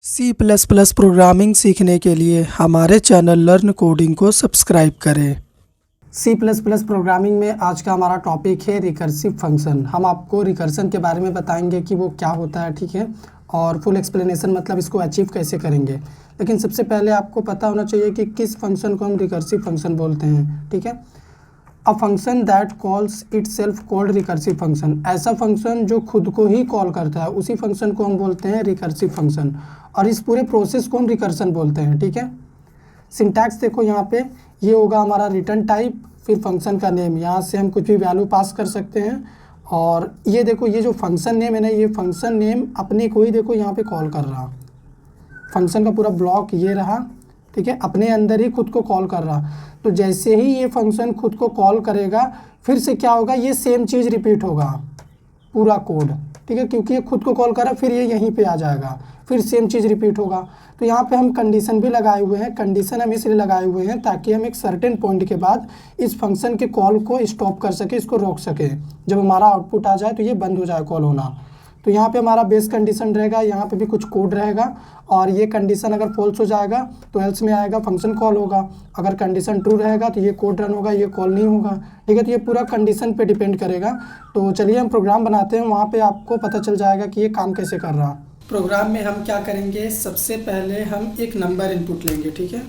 C plus plus programming सीखने के लिए हमारे चैनल लर्न कोडिंग को सब्सक्राइब करें। सी प्लस प्लस प्रोग्रामिंग में आज का हमारा टॉपिक है रिकर्सिव फंक्शन। हम आपको रिकर्सन के बारे में बताएंगे कि वो क्या होता है, ठीक है, और फुल एक्सप्लेनेशन मतलब इसको अचीव कैसे करेंगे। लेकिन सबसे पहले आपको पता होना चाहिए कि किस फंक्शन को हम रिकर्सिव फंक्शन बोलते हैं, ठीक है। A function that calls it self called recursive function. ऐसा फंक्शन जो खुद को ही कॉल करता है उसी फंक्शन को हम बोलते हैं रिकर्सिव फंक्शन, और इस पूरे प्रोसेस को हम रिकर्सन बोलते हैं, ठीक है। सिंटैक्स देखो यहाँ पे, ये होगा हमारा रिटर्न टाइप, फिर फंक्शन का नेम, यहाँ से हम कुछ भी वैल्यू पास कर सकते हैं। और ये देखो, ये जो फंक्शन नेम है ना, ये फंक्शन नेम अपने को ही देखो यहाँ पे कॉल कर रहा। फंक्शन का पूरा ब्लॉक ये रहा, ठीक है, अपने अंदर ही खुद को कॉल कर रहा। तो जैसे ही ये फंक्शन खुद को कॉल करेगा फिर से क्या होगा, ये सेम चीज़ रिपीट होगा पूरा कोड, ठीक है, क्योंकि ये खुद को कॉल कर रहा है, फिर ये यहीं पे आ जाएगा, फिर सेम चीज़ रिपीट होगा। तो यहाँ पे हम कंडीशन भी लगाए हुए हैं। कंडीशन हम इसलिए लगाए हुए हैं ताकि हम एक सर्टेन पॉइंट के बाद इस फंक्शन के कॉल को स्टॉप कर सके, इसको रोक सके। जब हमारा आउटपुट आ जाए तो ये बंद हो जाए कॉल होना। तो यहाँ पे हमारा बेस कंडीशन रहेगा, यहाँ पे भी कुछ कोड रहेगा, और ये कंडीशन अगर फॉल्स हो जाएगा तो एल्स में आएगा फंक्शन कॉल होगा। अगर कंडीशन ट्रू रहेगा तो ये कोड रन होगा, ये कॉल नहीं होगा, ठीक है। तो ये पूरा कंडीशन पे डिपेंड करेगा। तो चलिए हम प्रोग्राम बनाते हैं, वहाँ पे आपको पता चल जाएगा कि ये काम कैसे कर रहा। प्रोग्राम में हम क्या करेंगे, सबसे पहले हम एक नंबर इनपुट लेंगे, ठीक है।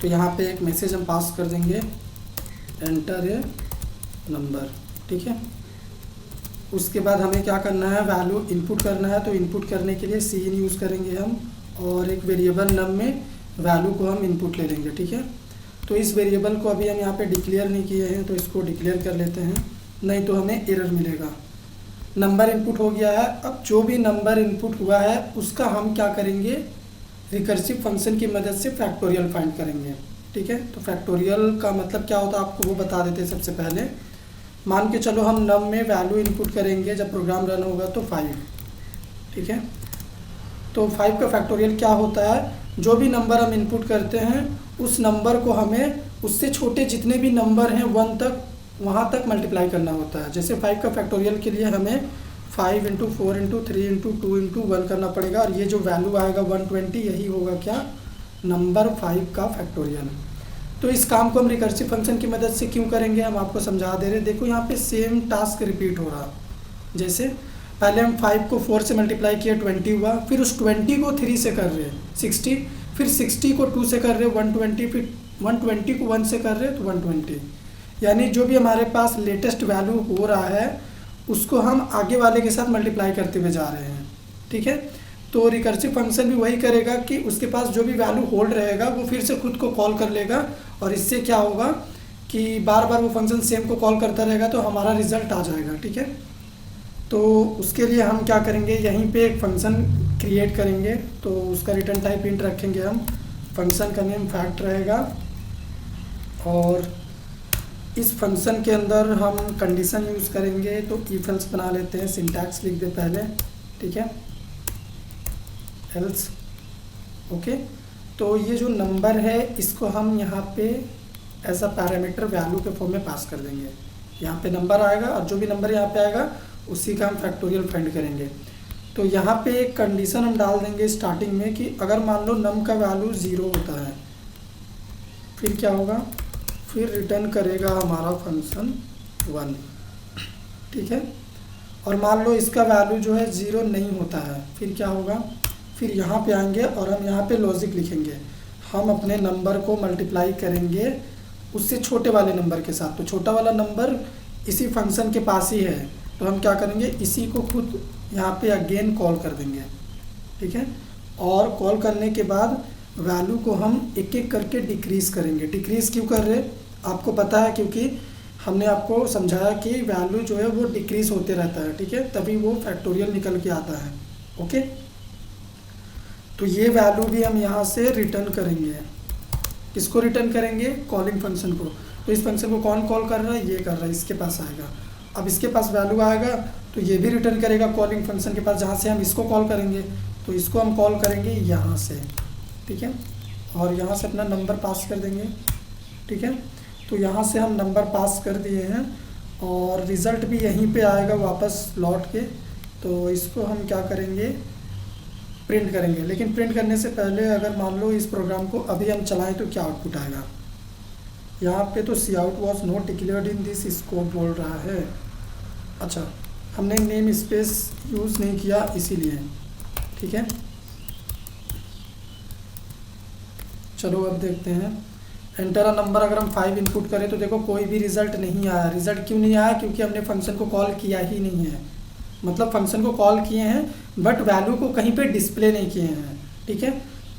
तो यहाँ पे एक मैसेज हम पास कर देंगे, एंटर ए नंबर, ठीक है। उसके बाद हमें क्या करना है, वैल्यू इनपुट करना है। तो इनपुट करने के लिए सिन यूज़ करेंगे हम, और एक वेरिएबल नम में वैल्यू को हम इनपुट ले लेंगे, ठीक है। तो इस वेरिएबल को अभी हम यहाँ पे डिक्लेयर नहीं किए हैं, तो इसको डिक्लेयर कर लेते हैं, नहीं तो हमें एरर मिलेगा। नंबर इनपुट हो गया है। अब जो भी नंबर इनपुट हुआ है उसका हम क्या करेंगे, रिकर्सिव फंक्शन की मदद से फैक्टोरियल फाइंड करेंगे, ठीक है। तो फैक्टोरियल का मतलब क्या होता है आपको वो बता देते हैं। सबसे पहले मान के चलो हम नम में वैल्यू इनपुट करेंगे, जब प्रोग्राम रन होगा तो 5, ठीक है। तो 5 का फैक्टोरियल क्या होता है, जो भी नंबर हम इनपुट करते हैं उस नंबर को हमें उससे छोटे जितने भी नंबर हैं 1 तक, वहाँ तक मल्टीप्लाई करना होता है। जैसे 5 का फैक्टोरियल के लिए हमें 5 × 4 × 3 × 2 × 1 करना पड़ेगा, और ये जो वैल्यू आएगा 120, यही होगा क्या, नंबर 5 का फैक्टोरियल। तो इस काम को हम रिकर्सिव फंक्शन की मदद से क्यों करेंगे, हम आपको समझा दे रहे हैं। देखो यहाँ पे सेम टास्क रिपीट हो रहा। जैसे पहले हम 5 को 4 से मल्टीप्लाई किया, 20 हुआ, फिर उस 20 को 3 से कर रहे हैं 60, फिर 60 को 2 से कर रहे हैं 120, फिर 120 को 1 से कर रहे हैं तो 120। यानी जो भी हमारे पास लेटेस्ट वैल्यू हो रहा है उसको हम आगे वाले के साथ मल्टीप्लाई करते हुए जा रहे हैं, ठीक है। तो रिकर्सिव फंक्शन भी वही करेगा कि उसके पास जो भी वैल्यू होल्ड रहेगा वो फिर से खुद को कॉल कर लेगा, और इससे क्या होगा कि बार बार वो फंक्शन सेम को कॉल करता रहेगा, तो हमारा रिजल्ट आ जाएगा, ठीक है। तो उसके लिए हम क्या करेंगे, यहीं पे एक फंक्शन क्रिएट करेंगे। तो उसका रिटर्न टाइप इंट रखेंगे हम, फंक्शन का नेम फैक्ट रहेगा, और इस फंक्शन के अंदर हम कंडीशन यूज़ करेंगे। तो इफ एल्स बना लेते हैं, सिंटैक्स लिख दे पहले, ठीक है, एल्स, ओके। तो ये जो नंबर है इसको हम यहाँ पे एज अ पैरामीटर वैल्यू के फॉर्म में पास कर देंगे। यहाँ पे नंबर आएगा, और जो भी नंबर यहाँ पे आएगा उसी का हम फैक्टोरियल फाइंड करेंगे। तो यहाँ पे एक कंडीशन हम डाल देंगे स्टार्टिंग में कि अगर मान लो नम का वैल्यू 0 होता है, फिर क्या होगा, फिर रिटर्न करेगा हमारा फंक्शन 1, ठीक है। और मान लो इसका वैल्यू जो है 0 नहीं होता है, फिर क्या होगा, फिर यहाँ पे आएंगे और हम यहाँ पे लॉजिक लिखेंगे। हम अपने नंबर को मल्टीप्लाई करेंगे उससे छोटे वाले नंबर के साथ। तो छोटा वाला नंबर इसी फंक्शन के पास ही है, तो हम क्या करेंगे, इसी को खुद यहाँ पे अगेन कॉल कर देंगे, ठीक है। और कॉल करने के बाद वैल्यू को हम एक एक करके डिक्रीज़ करेंगे। डिक्रीज़ क्यों कर रहे आपको पता है, क्योंकि हमने आपको समझाया कि वैल्यू जो है वो डिक्रीज़ होते रहता है, ठीक है, तभी वो फैक्टोरियल निकल के आता है, ओके। तो ये वैल्यू भी हम यहाँ से रिटर्न करेंगे। किसको रिटर्न करेंगे, कॉलिंग फंक्शन को। तो इस फंक्शन को कौन कॉल कर रहा है, ये कर रहा है, इसके पास आएगा। अब इसके पास वैल्यू आएगा तो ये भी रिटर्न करेगा कॉलिंग फंक्शन के पास, जहाँ से हम इसको कॉल करेंगे। तो इसको हम कॉल करेंगे यहाँ से, ठीक है, और यहाँ से अपना नंबर पास कर देंगे, ठीक है। तो यहाँ से हम नंबर पास कर दिए हैं, और रिज़ल्ट भी यहीं पे आएगा वापस लौट के। तो इसको हम क्या करेंगे, प्रिंट करेंगे। लेकिन प्रिंट करने से पहले अगर मान लो इस प्रोग्राम को अभी हम चलाएं तो क्या आउटपुट आएगा। यहाँ पे तो cout was not declared in this scope बोल रहा है। अच्छा, हमने नेम स्पेस यूज़ नहीं किया इसीलिए, ठीक है। चलो अब देखते हैं। एंटर अ नंबर, अगर हम 5 इनपुट करें तो देखो कोई भी रिजल्ट नहीं आया। रिजल्ट क्यों नहीं आया? क्योंकि हमने फंक्शन को कॉल किया ही नहीं है। मतलब फंक्शन को कॉल किए हैं बट वैल्यू को कहीं पे डिस्प्ले नहीं किए हैं, ठीक है।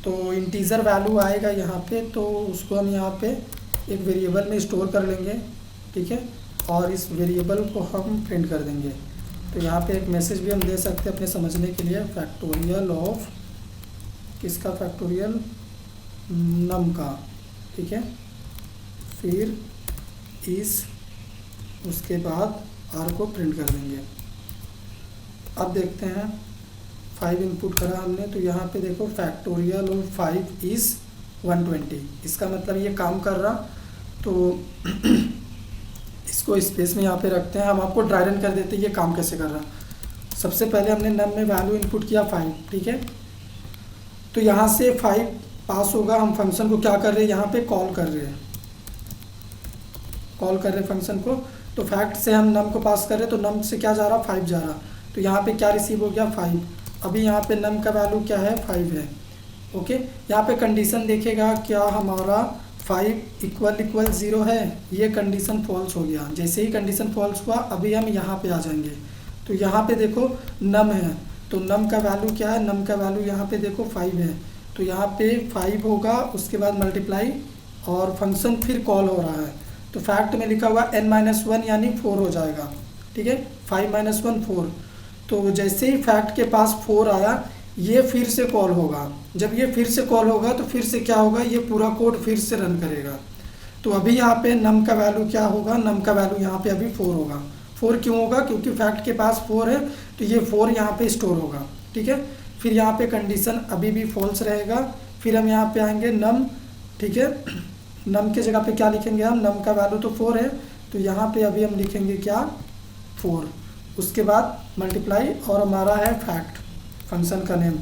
तो इंटीजर वैल्यू आएगा यहाँ पे, तो उसको हम यहाँ पे एक वेरिएबल में स्टोर कर लेंगे, ठीक है, और इस वेरिएबल को हम प्रिंट कर देंगे। तो यहाँ पे एक मैसेज भी हम दे सकते हैं अपने समझने के लिए, फैक्टोरियल ऑफ किसका, फैक्टोरियल नम का, ठीक है। फिर इस उसके बाद आर को प्रिंट कर देंगे। अब देखते हैं 5 इनपुट करा हमने, तो यहाँ पे देखो फैक्टोरियल ऑफ 5 इज़ 120। इसका मतलब ये काम कर रहा। तो इसको स्पेस में यहाँ पे रखते हैं। हम आपको ड्राई रन कर देते हैं ये काम कैसे कर रहा। सबसे पहले हमने नम में वैल्यू इनपुट किया 5, ठीक है। तो यहाँ से 5 पास होगा। हम फंक्शन को क्या कर रहे हैं, यहाँ पे कॉल कर रहे हैं, कॉल कर रहे हैं फंक्शन को। तो फैक्ट से हम नम को पास कर रहे हैं, तो नम से क्या जा रहा, 5 जा रहा। तो यहाँ पे क्या रिसीव हो गया, 5। अभी यहाँ पे नम का वैल्यू क्या है, 5 है, ओके। यहाँ पे कंडीशन देखेगा क्या हमारा 5 इक्वल 0 है, ये कंडीशन फॉल्स हो गया। जैसे ही कंडीशन फॉल्स हुआ अभी हम यहाँ पे आ जाएंगे। तो यहाँ पे देखो नम है, तो नम का वैल्यू क्या है, नम का वैल्यू यहाँ पे देखो 5 है। तो यहाँ पे 5 होगा, उसके बाद मल्टीप्लाई और फंक्शन फिर कॉल हो रहा है। तो फैक्ट में लिखा हुआ n-1 यानी 4 हो जाएगा, ठीक है। 5 - 1 4। तो जैसे ही फैक्ट के पास 4 आया, ये फिर से कॉल होगा। जब ये फिर से कॉल होगा तो फिर से क्या होगा, ये पूरा कोड फिर से रन करेगा। तो अभी यहाँ पे नम का वैल्यू क्या होगा, नम का वैल्यू यहाँ पे अभी 4 होगा। 4 क्यों होगा, क्योंकि फैक्ट के पास 4 है, तो ये 4 यहाँ पे स्टोर होगा, ठीक है। फिर यहाँ पे कंडीशन अभी भी फॉल्स रहेगा। फिर हम यहाँ पे आएंगे नम, ठीक है। नम के जगह पे क्या लिखेंगे हम, नम का वैल्यू तो 4 है, तो यहाँ पे अभी हम लिखेंगे क्या, 4। उसके बाद मल्टीप्लाई और हमारा है फैक्ट, फंक्शन का नेम।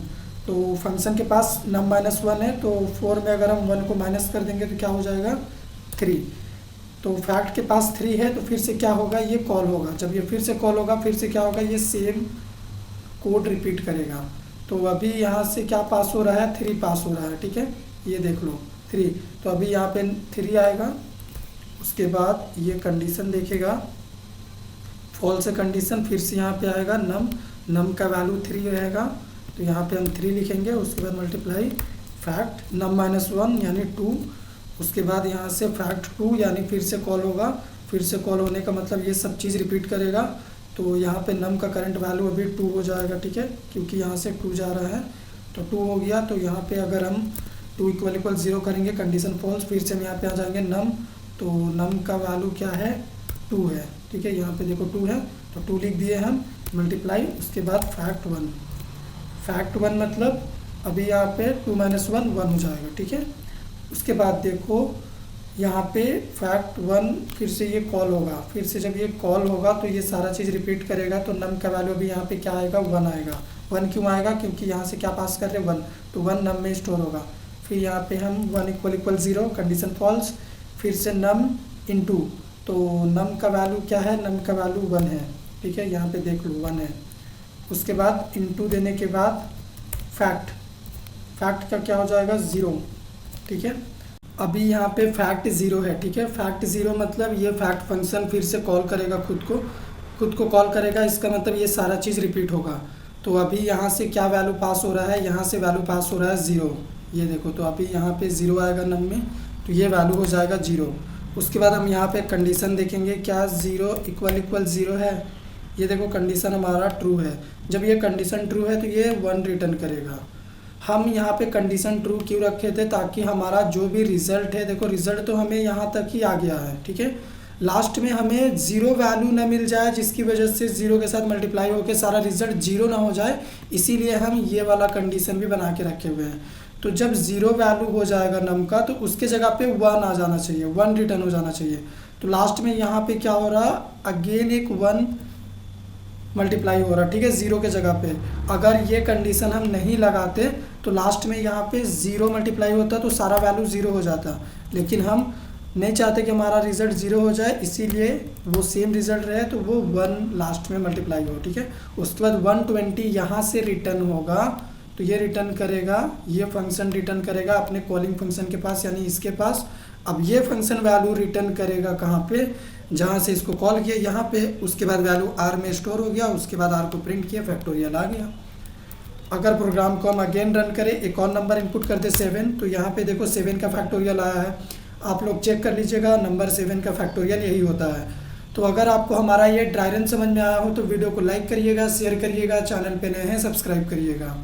तो फंक्शन के पास नम -1 है, तो 4 में अगर हम 1 को माइनस कर देंगे तो क्या हो जाएगा, 3। तो फैक्ट के पास 3 है, तो फिर से क्या होगा, ये कॉल होगा। जब ये फिर से कॉल होगा, फिर से क्या होगा, ये सेम कोड रिपीट करेगा। तो अभी यहाँ से क्या पास हो रहा है, 3 पास हो रहा है, ठीक है। ये देख लो 3। तो अभी यहाँ पे 3 आएगा। उसके बाद ये कंडीशन देखेगा, फॉल्स है कंडीशन, फिर से यहाँ पे आएगा नम का वैल्यू 3 रहेगा, तो यहाँ पे हम 3 लिखेंगे। उसके बाद मल्टीप्लाई फैक्ट नम -1 यानी 2। उसके बाद यहाँ से फैक्ट 2 यानी फिर से कॉल होगा। फिर से कॉल होने का मतलब ये सब चीज़ रिपीट करेगा। तो यहाँ पे नम का करंट वैल्यू अभी 2 हो जाएगा, ठीक है, क्योंकि यहाँ से 2 जा रहा है, तो 2 हो गया। तो यहाँ पे अगर हम 2 = 0 करेंगे, कंडीशन फॉल्स, फिर से हम यहाँ पे आ जाएंगे नम। तो नम का वैल्यू क्या है, 2 है, ठीक है। यहाँ पे देखो 2 है, तो 2 लिख दिए हम, मल्टीप्लाई। उसके बाद फैक्ट 1, फैक्ट 1 मतलब अभी यहाँ पे 2 - 1 1 हो जाएगा, ठीक है। उसके बाद देखो यहाँ पे फैक्ट 1 फिर से ये कॉल होगा। फिर से जब ये कॉल होगा तो ये सारा चीज़ रिपीट करेगा। तो नम का वैल्यू अभी यहाँ पे क्या आएगा, 1 आएगा। 1 क्यों आएगा, क्योंकि यहाँ से क्या पास कर रहे हैं, 1, तो 1 नम में स्टोर होगा। फिर यहाँ पे हम 1 = 0, कंडीशन फॉल्स, फिर से नम इनटू। तो नम का वैल्यू क्या है, नम का वैल्यू 1 है, ठीक है। यहाँ पे देख लो 1 है। उसके बाद इनटू देने के बाद फैक्ट का क्या हो जाएगा, 0, ठीक है। अभी यहाँ पे फैक्ट 0 है, ठीक है। फैक्ट 0 मतलब ये फैक्ट फंक्शन फिर से कॉल करेगा, खुद को कॉल करेगा। इसका मतलब ये सारा चीज़ रिपीट होगा। तो अभी यहाँ से क्या वैल्यू पास हो रहा है, यहाँ से वैल्यू पास हो रहा है 0, ये देखो। तो अभी यहाँ पे 0 आएगा नम में, तो ये वैल्यू हो जाएगा 0। उसके बाद हम यहाँ पे कंडीशन देखेंगे, क्या 0 = 0 है, ये देखो कंडीशन हमारा ट्रू है। जब ये कंडीशन ट्रू है तो ये 1 रिटर्न करेगा। हम यहाँ पे कंडीशन ट्रू क्यों रखे थे, ताकि हमारा जो भी रिज़ल्ट है, देखो रिज़ल्ट तो हमें यहाँ तक ही आ गया है, ठीक है। लास्ट में हमें 0 वैल्यू ना मिल जाए, जिसकी वजह से 0 के साथ मल्टीप्लाई होकर सारा रिज़ल्ट 0 ना हो जाए, इसीलिए हम ये वाला कंडीशन भी बना के रखे हुए हैं। तो जब 0 वैल्यू हो जाएगा नम का, तो उसके जगह पे 1 आ जाना चाहिए, 1 रिटर्न हो जाना चाहिए। तो लास्ट में यहाँ पे क्या हो रहा, अगेन एक 1 मल्टीप्लाई हो रहा, ठीक है, ज़ीरो के जगह पे। अगर ये कंडीशन हम नहीं लगाते तो लास्ट में यहाँ पे ज़ीरो मल्टीप्लाई होता तो सारा वैल्यू ज़ीरो हो जाता, लेकिन हम नहीं चाहते कि हमारा रिज़ल्ट ज़ीरो हो जाए, इसीलिए वो सेम रिज़ल्ट रहे तो वो 1 लास्ट में मल्टीप्लाई हो, ठीक है। उसके बाद 120 यहाँ से रिटर्न होगा, तो ये रिटर्न करेगा, ये फंक्शन रिटर्न करेगा अपने कॉलिंग फंक्शन के पास यानी इसके पास। अब ये फंक्शन वैल्यू रिटर्न करेगा कहाँ पे, जहाँ से इसको कॉल किया यहाँ पे, उसके बाद वैल्यू आर में स्टोर हो गया, उसके बाद आर को प्रिंट किया, फैक्टोरियल आ गया। अगर प्रोग्राम को हम अगेन रन करें, एक और नंबर इनपुट कर दे 7, तो यहाँ पे देखो 7 का फैक्टोरियल आया है। आप लोग चेक कर लीजिएगा, नंबर 7 का फैक्टोरियल यही होता है। तो अगर आपको हमारा ये ड्राई रन समझ में आया हो तो वीडियो को लाइक करिएगा, शेयर करिएगा, चैनल पे नए हैं सब्सक्राइब करिएगा।